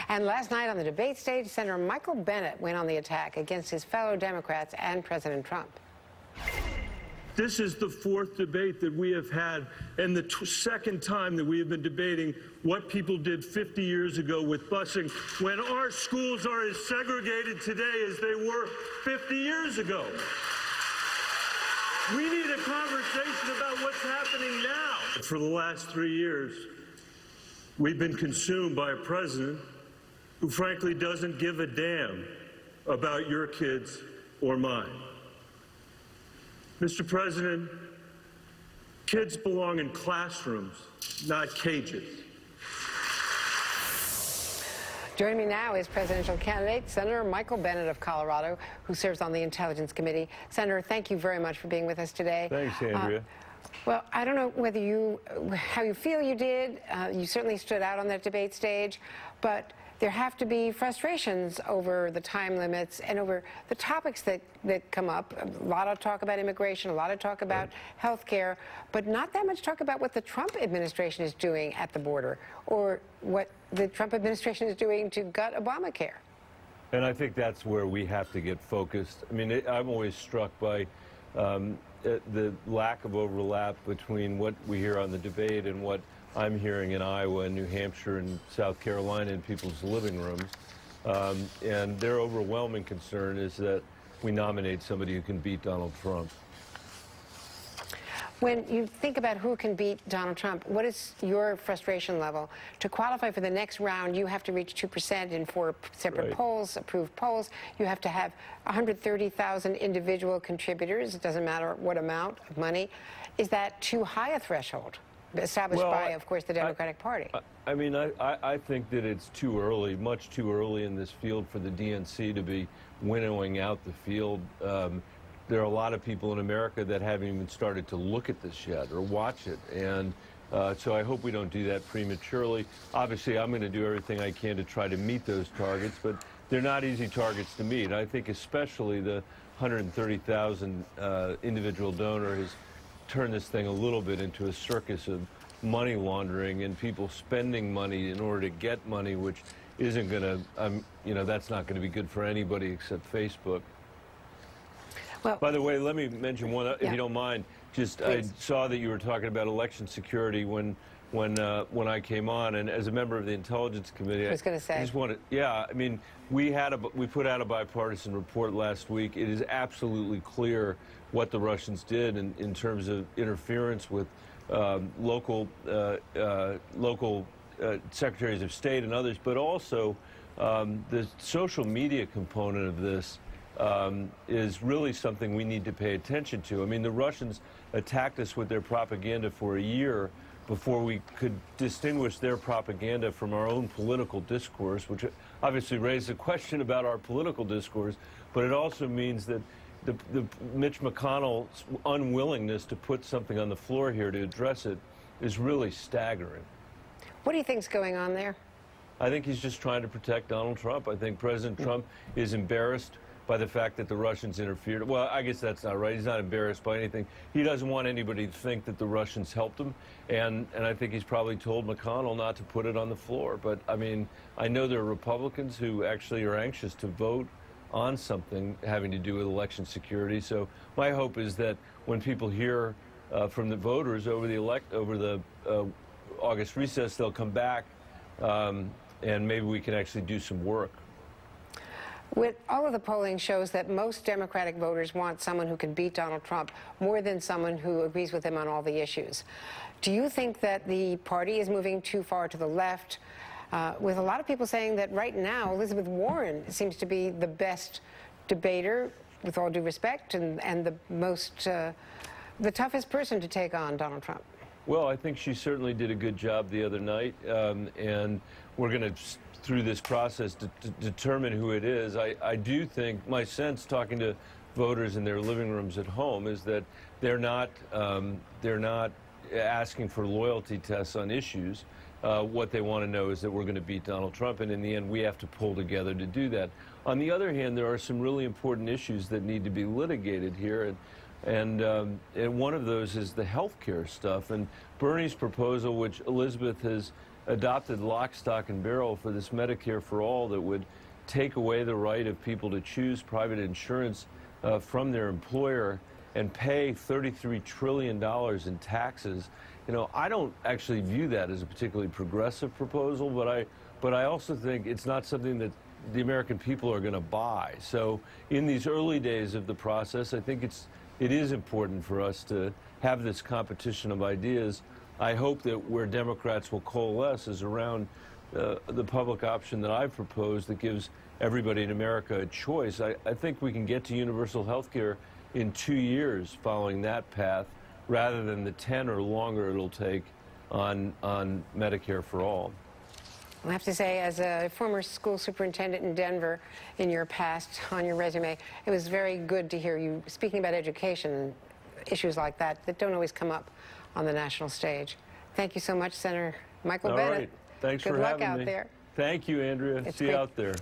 And last night on the debate stage, Senator Michael Bennet went on the attack against his fellow Democrats and President Trump. This is the fourth debate that we have had, and the second time that we have been debating what people did 50 years ago with busing, when our schools are as segregated today as they were 50 years ago. We need a conversation about what's happening now. For the last 3 years, we've been consumed by a president who frankly doesn't give a damn about your kids or mine. Mr. President, kids belong in classrooms, not cages. Joining me now is presidential candidate Senator Michael Bennet of Colorado, who serves on the Intelligence Committee. Senator, thank you very much for being with us today. Thanks, Andrea. Well, I don't know whether how you feel you did. You certainly stood out on that debate stage, but there have to be frustrations over the time limits and over the topics that come up. A lot of talk about immigration, a lot of talk about health care, but not that much talk about what the Trump administration is doing at the border or what the Trump administration is doing to gut Obamacare. And I think that's where we have to get focused. I mean, I'm always struck by the lack of overlap between what we hear on the debate and what I'm hearing in Iowa and New Hampshire and South Carolina in people's living rooms. And their overwhelming concern is that we nominate somebody who can beat Donald Trump. When you think about who can beat Donald Trump, what is your frustration level? To qualify for the next round, you have to reach 2% in 4 separate polls, approved polls. You have to have 130,000 individual contributors. It doesn't matter what amount of money. Is that too high a threshold? Established by, of course, the Democratic Party. I mean, I think that it's too early, much too early in this field for the DNC to be winnowing out the field. There are a lot of people in America that haven't even started to look at this yet or watch it. And so I hope we don't do that prematurely. Obviously, I'm going to do everything I can to try to meet those targets, but they're not easy targets to meet. I think especially the 130,000 individual donor has turn this thing a little bit into a circus of money laundering and people spending money in order to get money, which isn't going to, you know, that's not going to be good for anybody except Facebook. Well, by the way, let me mention one, if you don't mind. Just, please. I saw that you were talking about election security when I came on, and as a member of the Intelligence Committee, I was going to say, I just wanted, I mean, we put out a bipartisan report last week. It is absolutely clear what the Russians did in terms of interference with local secretaries of state and others, but also the social media component of this is really something we need to pay attention to. I mean, the Russians attacked us with their propaganda for a year before we could distinguish their propaganda from our own political discourse, which obviously raised a question about our political discourse, but it also means that the Mitch McConnell's unwillingness to put something on the floor here to address it is really staggering. What do you think's going on there? I think he's just trying to protect Donald Trump. I think President Trump is embarrassed by the fact that the Russians interfered. Well, I guess that's not right. He's not embarrassed by anything. He doesn't want anybody to think that the Russians helped him, and I think he's probably told McConnell not to put it on the floor. But, I mean, I know there are Republicans who actually are anxious to vote on something having to do with election security. So my hope is that when people hear from the voters over the August recess, they'll come back and maybe we can actually do some work. With all of the polling shows that most Democratic voters want someone who can beat Donald Trump more than someone who agrees with him on all the issues. Do you think that the party is moving too far to the left? With a lot of people saying that right now Elizabeth Warren seems to be the best debater, with all due respect, and the most, the toughest person to take on Donald Trump. Well, I think she certainly did a good job the other night, and we're going to, through this process, to determine who it is. I do think, my sense, talking to voters in their living rooms at home, is that they're not asking for loyalty tests on issues. What they want to know is that we're going to beat Donald Trump, and in the end, we have to pull together to do that. On the other hand, there are some really important issues that need to be litigated here, and one of those is the health care stuff. And Bernie's proposal, which Elizabeth has adopted lock, stock, and barrel for this Medicare for all that would take away the right of people to choose private insurance from their employer and pay $33 trillion in taxes. You know, I don't actually view that as a particularly progressive proposal, but I also think it's not something that the American people are going to buy. So in these early days of the process, I think it is important for us to have this competition of ideas. I hope that where Democrats will coalesce is around the public option that I've proposed that gives everybody in America a choice. I think we can get to universal health care in 2 years following that path rather than the 10 or longer it'll take on Medicare for all. I have to say, as a former school superintendent in Denver in your past, on your resume, it was very good to hear you speaking about education and issues like that don't always come up on the national stage. Thank you so much, Senator Michael Bennet. All right. Thanks Good for luck having out me. there. Thank you, Andrea. See you out there.